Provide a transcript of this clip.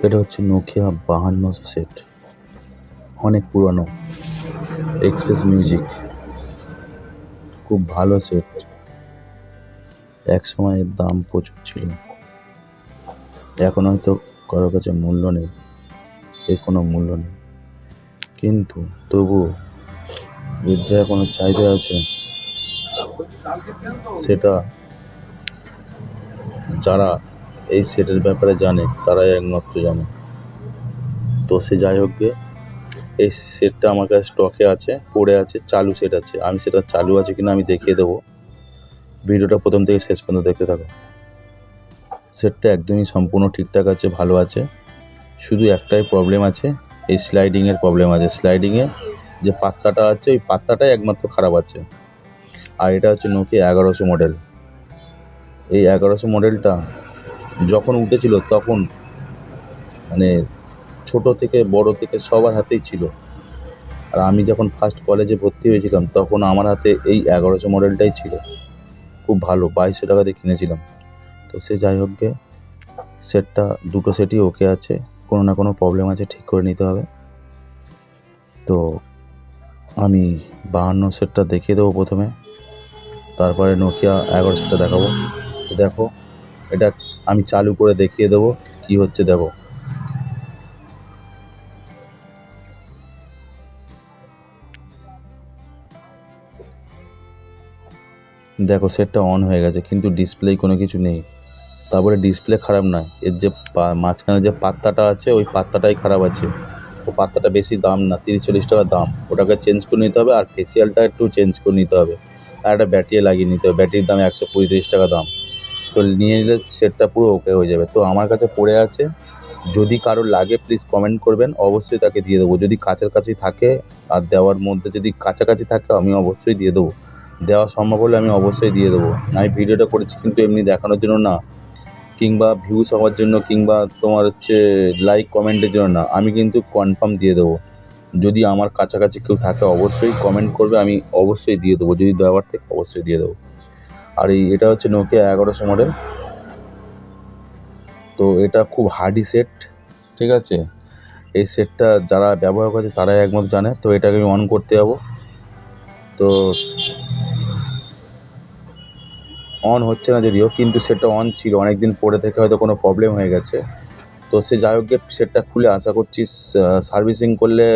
এটা হচ্ছে Nokia 5200 set, অনেক পুরনো, এক্সপ্রেস মিউজিক, খুব ভালো সেট। এক সময় এর দাম প্রচুর ছিল, এখন হয়তো কারোর কাছে মূল্য নেই, এর কোনো মূল্য নেই, কিন্তু তবুও এর যে কোনো চাহিদা আছে সেটা যারা এই সেটের ব্যাপারে জানে তারাই একমাত্র জানে। তো সে যাই হোক গে, এই সেটটা আমার কাছে স্টকে আছে, পড়ে আছে, চালু সেট আছে। আমি সেটা চালু আছে কিনা আমি দেখিয়ে দেবো, ভিডিওটা প্রথম থেকে শেষ পর্যন্ত দেখতে থাকো। সেটটা একদমই সম্পূর্ণ ঠিকঠাক আছে, ভালো আছে, শুধু একটাই প্রবলেম আছে, এই স্লাইডিংয়ের প্রবলেম আছে। স্লাইডিংয়ে যে পাত্তাটা আছে ওই পাত্তাটাই একমাত্র খারাপ আছে। আর এটা হচ্ছে নোকিয়া 1100 মডেল। এই 1100 মডেলটা যখন উঠেছিল তখন মানে ছোট থেকে বড় থেকে সবার হাতেই ছিল। আর আমি যখন ফার্স্ট কলেজে ভর্তি হয়েছিলাম তখন আমার হাতে এই 1100 মডেলটাই ছিল, খুব ভালো, 2200 টাকা দিয়ে কিনেছিলাম। তো সে যাই হোক গে, সেটটা দুটো সেটই ওকে আছে, কোনো না কোনো প্রবলেম আছে, ঠিক করে নিতে হবে। তো আমি 52 সেটটা দেখিয়ে দেবো প্রথমে, তারপরে নোকিয়া 11 সেটটা দেখাবো। দেখো, এটা আমি চালু করে দেখিয়ে দেবো কি হচ্ছে। দেখো, দেখো সেটটা অন হয়ে গেছে, কিন্তু ডিসপ্লে কোনো কিছু নেই। তারপরে ডিসপ্লে খারাপ নয়, এর যে মাঝখানে যে পাত্তাটা আছে ওই পাত্তাটাই খারাপ আছে। ও পাত্তাটা বেশি দাম না, 30-40 টাকা দাম, ওটাকে চেঞ্জ করে নিতে হবে। আর ফেসিয়ালটা একটু চেঞ্জ করে নিতে হবে, আর একটা ব্যাটারি লাগিয়ে নিতে হবে, ব্যাটারির দাম 135 টাকা দাম। তো নিয়ে নিলে সেটটা পুরো ওকে হয়ে যাবে। তো আমার কাছে পড়ে আছে, যদি কারোর লাগে প্লিজ কমেন্ট করবেন, অবশ্যই তাকে দিয়ে দেবো। যদি কাছাকাছি থাকে আর দেওয়ার মধ্যে যদি কাছাকাছি থাকে আমি অবশ্যই দিয়ে দেবো, দেওয়া সম্ভব হলে আমি অবশ্যই দিয়ে দেবো। আমি ভিডিওটা করেছি কিন্তু এমনি দেখানোর জন্য না, কিংবা ভিউস হওয়ার জন্য, কিংবা তোমার হচ্ছে লাইক কমেন্টের জন্য না, আমি কিন্তু কনফার্ম দিয়ে দেবো। যদি আমার কাছাকাছি কেউ থাকে অবশ্যই কমেন্ট করবে, আমি অবশ্যই দিয়ে দেবো, যদি দেওয়ার থেকে অবশ্যই দিয়ে দেবো। আর এটা হচ্ছে নোকিয়া 1100 মডেল। তো এটা খুব হার্ডি সেট, ঠিক আছে। এই সেটটা যারা ব্যবহার করছে তারাই একমাত্র জানে। তো এটাকে আমি অন করতে যাবো, তো অন হচ্ছে না যদিও, কিন্তু সেটটা অন ছিল, অনেক দিন পরে থেকে হয়তো কোনো প্রবলেম হয়ে গেছে। তো সে যাই হোক, সেটটা খুলে আশা করছি সার্ভিসিং করলে